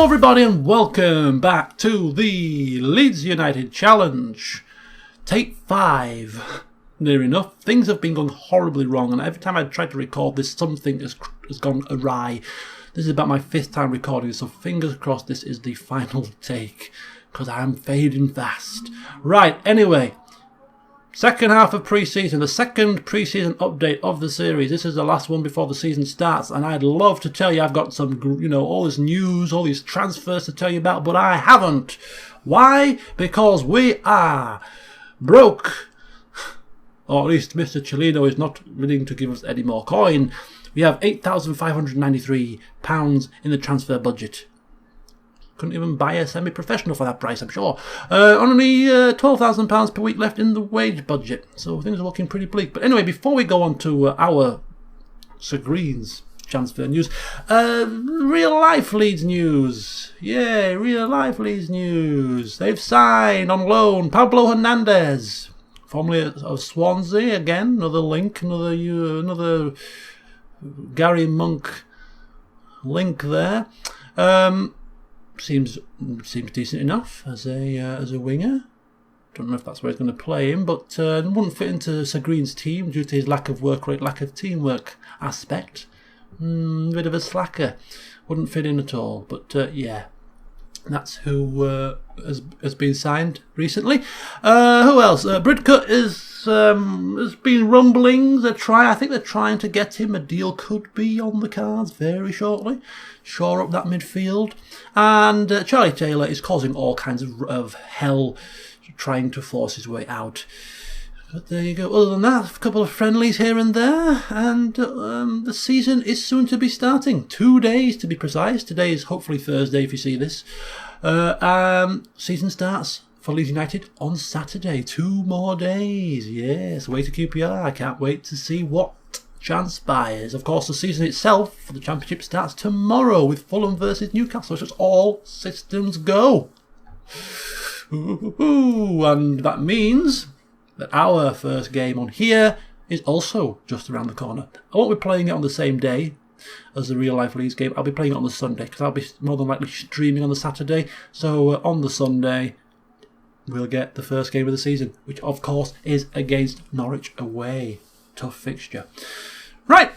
everybody and welcome back to the Leeds United Challenge. Take 5. Near enough. Things have been going horribly wrong, and every time I try to record this, something has gone awry. This is about my 5th time recording, so fingers crossed this is the final take, because I'm fading fast. Right, anyway. Second half of pre-season, the second pre-season update of the series. This is the last one before the season starts, and I'd love to tell you I've got some, all this news, all these transfers to tell you about, but I haven't. Why? Because we are broke. Or at least Mr. Cellino is not willing to give us any more coin. We have £8,593 in the transfer budget. Couldn't even buy a semi-professional for that price, I'm sure. Only £12,000 per week left in the wage budget. So things are looking pretty bleak. But anyway, before we go on to our Sir Green's transfer news, real-life Leeds news. Yeah, real-life Leeds news. They've signed on loan Pablo Hernandez, formerly of Swansea. Again, another link, another Gary Monk link there. Seems decent enough as a winger. Don't know if that's where he's going to play him, but wouldn't fit into Sir Green's team due to his lack of work rate, lack of teamwork aspect. Bit of a slacker. Wouldn't fit in at all. But yeah, that's who has been signed recently. Who else? Bridcut has been rumblings. I think they're trying to get him. A deal could be on the cards very shortly. Shore up that midfield. And Charlie Taylor is causing all kinds of hell, trying to force his way out. But there you go. Other than that, a couple of friendlies here and there, and the season is soon to be starting. 2 days to be precise. Today is hopefully Thursday if you see this. Season starts for Leeds United on Saturday. 2 more days. Yes, away to QPR. I can't wait to see what transpires. Of course, the season itself for the Championship starts tomorrow with Fulham versus Newcastle. So it's all systems go. And that means that our first game on here is also just around the corner. I won't be playing it on the same day as the real life Leeds game. I'll be playing it on the Sunday because I'll be more than likely streaming on the Saturday. So on the Sunday we'll get the first game of the season, which of course is against Norwich away. Tough fixture. Right,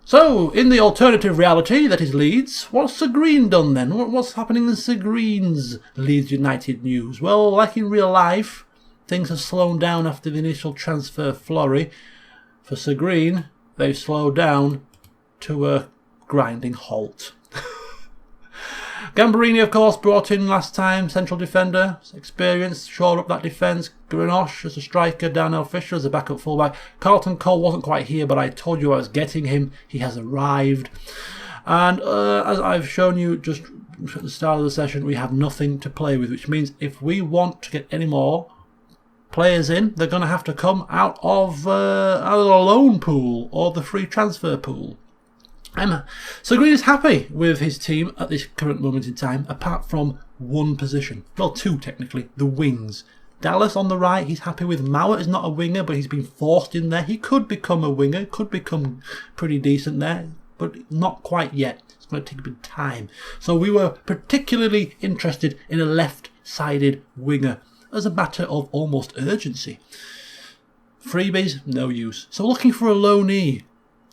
so in the alternative reality that is Leeds, what's Sir Green done then? What's happening in Sir Green's Leeds United news? Well, like in real life, things have slowed down after the initial transfer flurry. For Sir Green, they've slowed down to a grinding halt. Gambarini, of course, brought in last time, central defender, experienced, shore up that defence. Greenosh as a striker, Darnell Fisher as a backup fullback. Carlton Cole wasn't quite here, but I told you I was getting him. He has arrived. And as I've shown you just at the start of the session, we have nothing to play with, which means if we want to get any more players in, they're going to have to come out of the loan pool or the free transfer pool. So Green is happy with his team at this current moment in time, apart from one position. Well, 2 technically, the wings. Dallas on the right, he's happy with. Mauer is not a winger, but he's been forced in there. He could become a winger, could become pretty decent there, but not quite yet. It's going to take a bit of time. So we were particularly interested in a left-sided winger as a matter of almost urgency. Freebies, no use. So looking for a loanee.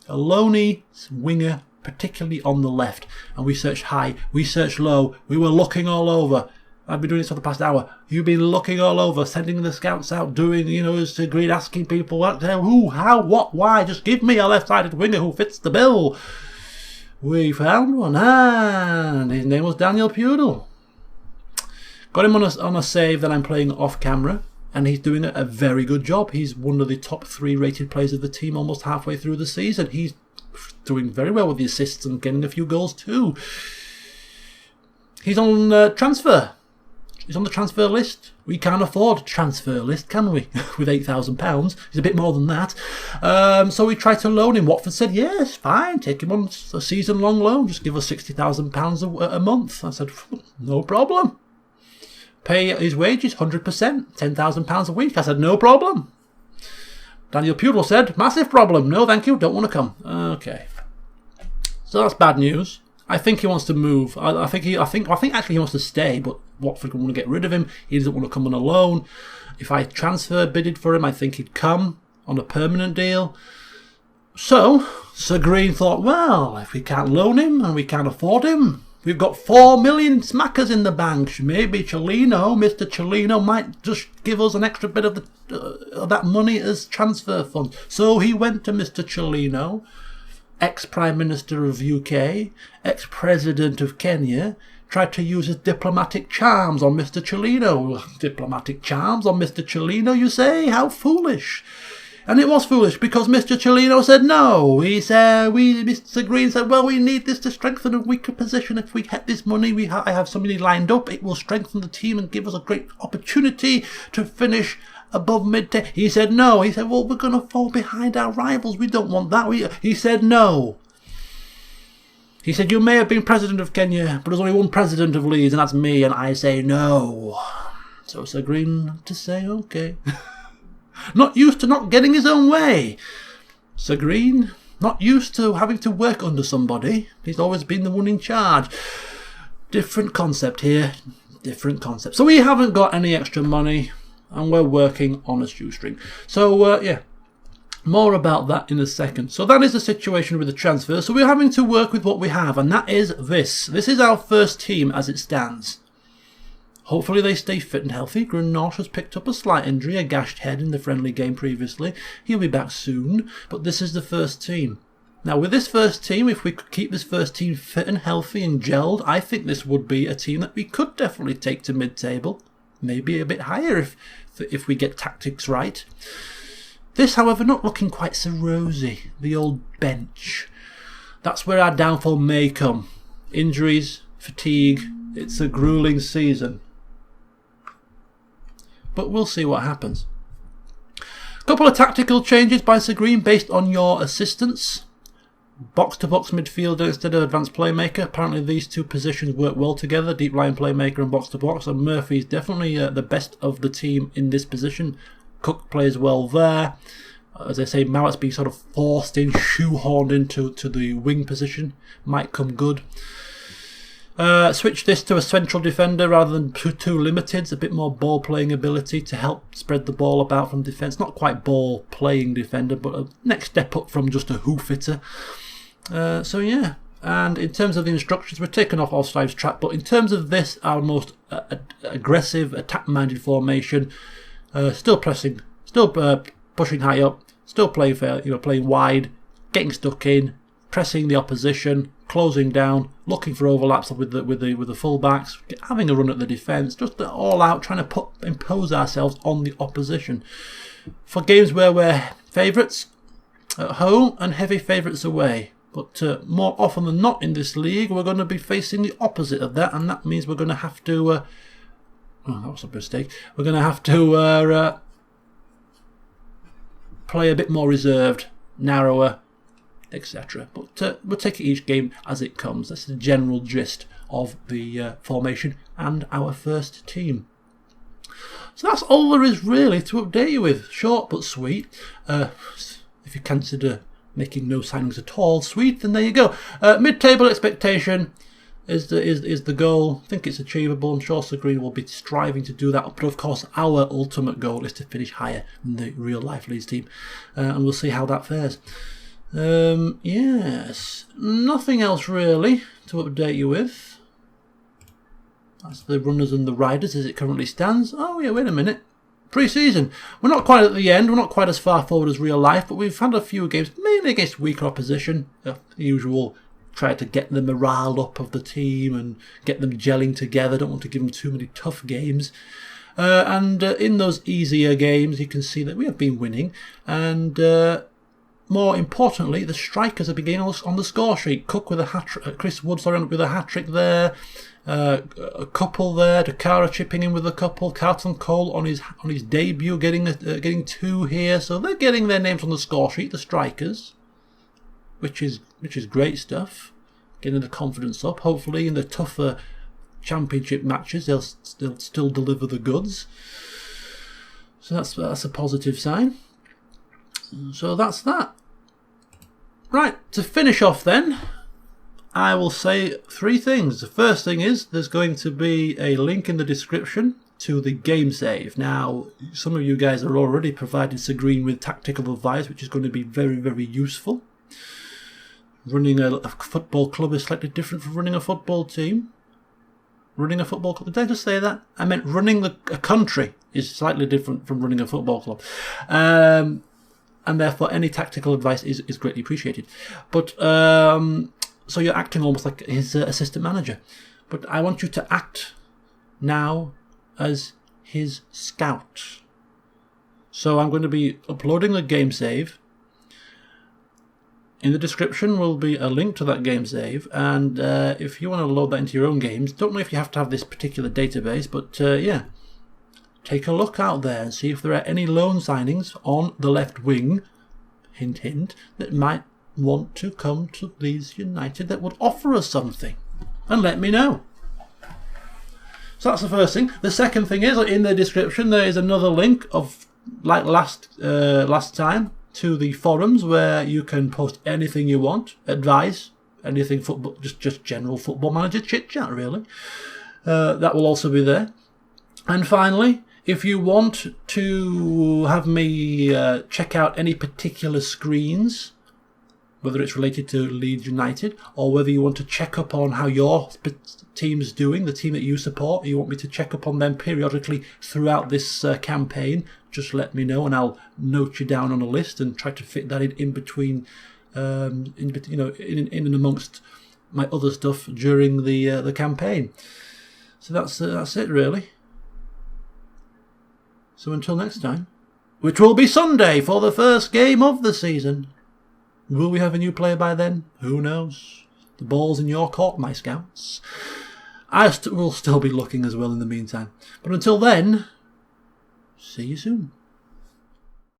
A loanee winger, particularly on the left. And we searched high, we searched low, we were looking all over. I've been doing this for the past hour. You've been looking all over, sending the scouts out, doing, as Sir Green, asking people what, who, how, what, why. Just give me a left-sided winger who fits the bill. We found one, and his name was Daniel Pudel. Got him on a save that I'm playing off camera. And he's doing a very good job. He's one of the top 3 rated players of the team almost halfway through the season. He's doing very well with the assists and getting a few goals too. He's on transfer. He's on the transfer list. We can't afford a transfer list, can we? With £8,000. He's a bit more than that. So we tried to loan him. Watford said, yes, fine, take him on a season-long loan. Just give us £60,000 a month. I said, no problem. Pay his wages, 100%, £10,000 a week. I said, no problem. Daniel Pudel said, massive problem. No, thank you, don't want to come. Okay. So that's bad news. I think he wants to move. I think actually he wants to stay, but Watford want to get rid of him. He doesn't want to come on a loan. If I transfer bidded for him, I think he'd come on a permanent deal. So Sir Green thought, well, if we can't loan him and we can't afford him, we've got 4 million smackers in the bank. Maybe Mr. Cellino might just give us an extra bit of that money as transfer funds. So he went to Mr. Cellino, ex-Prime Minister of UK, ex-President of Kenya, tried to use his diplomatic charms on Mr. Cellino. Diplomatic charms on Mr. Cellino, you say? How foolish. And it was foolish because Mr. Cellino said no. Mr. Green said, well, we need this to strengthen a weaker position. If we get this money, I have somebody lined up. It will strengthen the team and give us a great opportunity to finish above mid-table. He said no. He said, well, we're going to fall behind our rivals. We don't want that. He said no. He said, you may have been president of Kenya, but there's only one president of Leeds, and that's me, and I say no. So Sir Green had to say, okay. Not used to not getting his own way. Sir Green, not used to having to work under somebody. He's always been the one in charge. Different concept here. Different concept. So we haven't got any extra money, and we're working on a shoestring. So, yeah. More about that in a second. So that is the situation with the transfer. So we're having to work with what we have, and that is this. This is our first team as it stands. Hopefully they stay fit and healthy. Grenache has picked up a slight injury, a gashed head in the friendly game previously. He'll be back soon, but this is the first team. Now with this first team, if we could keep this first team fit and healthy and gelled, I think this would be a team that we could definitely take to mid-table. Maybe a bit higher if we get tactics right. This, however, not looking quite so rosy. The old bench. That's where our downfall may come. Injuries, fatigue. It's a gruelling season. But we'll see what happens. A couple of tactical changes by Sir Green based on your assistance. Box-to-box midfielder instead of advanced playmaker. Apparently these two positions work well together. Deep line playmaker and box-to-box. And Murphy's definitely the best of the team in this position. Cook plays well there. As I say, Mowatt's being sort of forced in, shoehorned into the wing position. Might come good. Switch this to a central defender rather than two limiteds. A bit more ball playing ability to help spread the ball about from defence. Not quite ball playing defender, but a next step up from just a hoof hitter. So yeah. And in terms of the instructions, we're taking off offsides trap. But in terms of this, our most aggressive, attack-minded formation, still pressing, still pushing high up, still playing fair, playing wide, getting stuck in, pressing the opposition, closing down, looking for overlaps with the fullbacks, having a run at the defence, just all out, trying to impose ourselves on the opposition. For games where we're favourites at home and heavy favourites away. But more often than not in this league, we're going to be facing the opposite of that, and that means we're going to have to... oh, that was a mistake. We're going to have to play a bit more reserved, narrower, etc. But we'll take it each game as it comes. That's the general gist of the formation and our first team. So that's all there is really to update you with. Short but sweet. If you consider making no signings at all sweet, then there you go. Mid-table expectation is the goal. I think it's achievable. I'm sure Sir Green will be striving to do that. But of course, our ultimate goal is to finish higher than the real-life Leeds team. And we'll see how that fares. Yes, nothing else really to update you with. That's the runners and the riders as it currently stands. Oh yeah, wait a minute. Pre-season. We're not quite at the end. We're not quite as far forward as real life, but we've had a few games, mainly against weaker opposition. The usual, try to get the morale up of the team and get them gelling together. Don't want to give them too many tough games. And in those easier games, you can see that we have been winning. And more importantly, the strikers have been getting on the score sheet. Cook with a hat-trick, Chris Wood with a hat-trick there. A couple there. Dakara chipping in with a couple. Carlton Cole on his debut getting two here. So they're getting their names on the score sheet, the strikers, which is great stuff. Getting the confidence up. Hopefully in the tougher championship matches they'll still deliver the goods. So that's a positive sign. So that's that. Right, to finish off then, I will say 3 things. The first thing is there's going to be a link in the description to the game save. Now, some of you guys are already providing Sir Green with tactical advice, which is going to be very, very useful. Running a football club is slightly different from running a football team. Running a football club, did I just say that? I meant running a country is slightly different from running a football club. And therefore any tactical advice is greatly appreciated. But so you're acting almost like his assistant manager. But I want you to act now as his scout. So I'm going to be uploading the game save. In the description will be a link to that game save, and if you want to load that into your own games, don't know if you have to have this particular database, but yeah, take a look out there and see if there are any loan signings on the left wing, hint hint, that might want to come to Leeds United that would offer us something, and let me know. So that's the first thing. The second thing is, in the description there is another link of, like last time, to the forums where you can post anything you want, advice, anything football, just general Football Manager chit chat really. That will also be there. And finally, if you want to have me check out any particular screens, whether it's related to Leeds United or whether you want to check up on how your team's doing, the team that you support, you want me to check up on them periodically throughout this campaign, just let me know and I'll note you down on a list and try to fit that in between, in and amongst my other stuff during the campaign. So that's it really. So until next time, which will be Sunday for the first game of the season. Will we have a new player by then? Who knows? The ball's in your court, my scouts. I will still be looking as well in the meantime. But until then, see you soon.